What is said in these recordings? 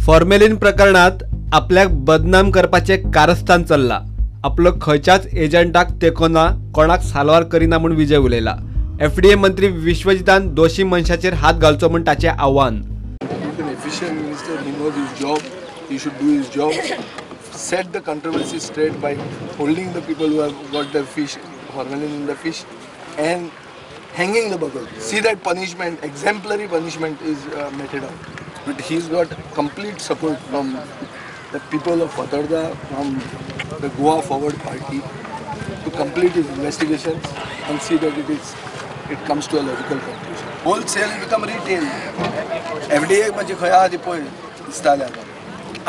Formalin प्रकरणात आपल्याक बदनाम करपाचे कारस्थान चल्ला। आपलो खंयच्याच एजंटाक तेकोना कोणाक सालवार करिना म्हूण विजय उलयला। एफडीए मंत्री विश्वजितान दोशी मनशाचेर हात घालचो म्हूण ताचें आव्हान। Set the controversy straight by holding the people who have got the fish, formalin in the fish, and hanging the bugger. See that punishment, exemplary punishment is meted out. But he's got complete support from the people of Fatarda, from the Goa Forward Party, to complete his investigations and see that it comes to a logical conclusion. Wholesale become retail. FDA म्हणजे खंय आहा ती पळय दिसताले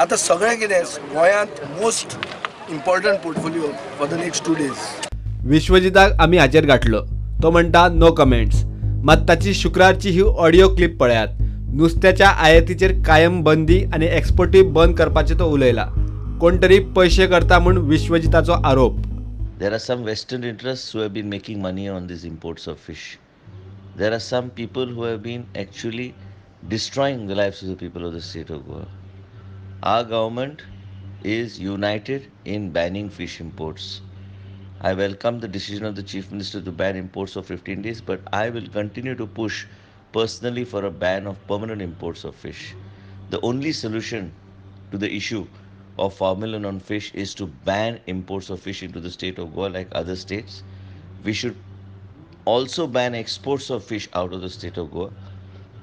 आता सगळें कितें गोंयांत most important portfolio for the next 2 days. विश्वजिताक आमी हाचेर गाठलो, तो म्हणटा नो कमेंट्स। मात ताची शुक्रारची ही ऑडिओ क्लिप पळयात। नुस्त्याच्या आयातीचेर कायम बंदी आनी एक्सपोर्टूय बंद करपाचे तो उलयला। कोण तरी पैसे करता म्हूण विश्वजिताचो आरोप। There are some Western interests who have been making money on these imports of fish. There are some people who have been actually destroying the lives of the people of the state of Goa. Our government is united in banning fish imports. I welcome the decision of the Chief Minister to ban imports of 15 days, but I will continue to push personally for a ban of permanent imports of fish. The only solution to the issue of formalin on fish is to ban imports of fish into the state of Goa like other states. We should also ban exports of fish out of the state of Goa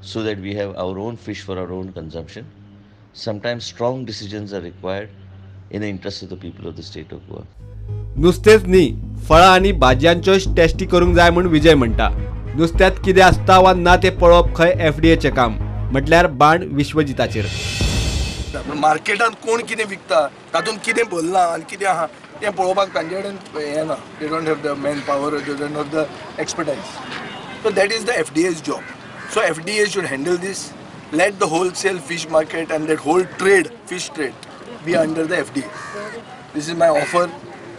so that we have our own fish for our own consumption. Sometimes strong decisions are required in the interest of the people of the state of Goa. नुस्तेच न्ही, फळां आनी भाजयांच्यो tasty करूंक जाय म्हूण विजय म्हणटा। नुस्त्यात कितें आसता वा ना तें पळोवप खंय एफडीएचें काम, म्हटल्यार बाण विश्वजिताचेर। मार्केटांत कोण कितें विकता, तातूंत कितें भरलां आनी कितें आहा तें पळोवपाक तांचे कडेन हें ना. They don't have the man power, they don't have the expertise. So that is the FDA's job. So FDA should handle this. Let the wholesale fish market and that whole trade, fish trade, be under the FDA. This is my offer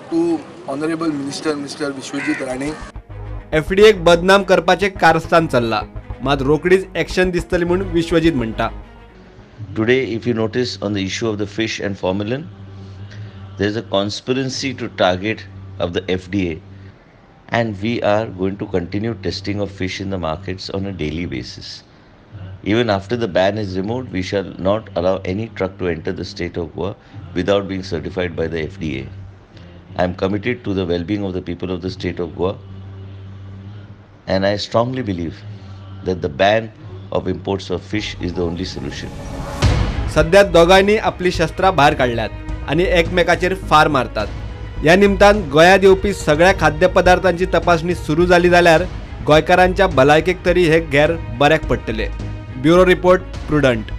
to Honorable Minister, Mr. Vishwajit Rane. एफडीएक बदनाम करपाचे कारस्थान चल्ला, मात रोकडीच action दिसतली म्हूण विश्वजित म्हणटा। Today, if you notice on the issue of the fish and formalin, there is a conspiracy to target of the FDA, and we are going to continue testing of fish in the markets on a daily basis. Even after the ban is removed, we shall not allow any truck to enter the state of Goa without being certified by the FDA. I am committed to the well-being of the people of the state of Goa, and I strongly believe that the ban of imports of fish is the only solution. सध्या दोगांनी आपली शस्त्रां भायर काढल्यात आनी एकमेकाचेर फार मारतात। ह्या निमतान गोंयांत येवपी सगळ्या खाद्यपदार्थांची तपासणी सुरू जाली जाल्यार गोंयकारांच्या भलायकेक तरी हे घेर बऱ्याक पडटले। Bureau report, prudent.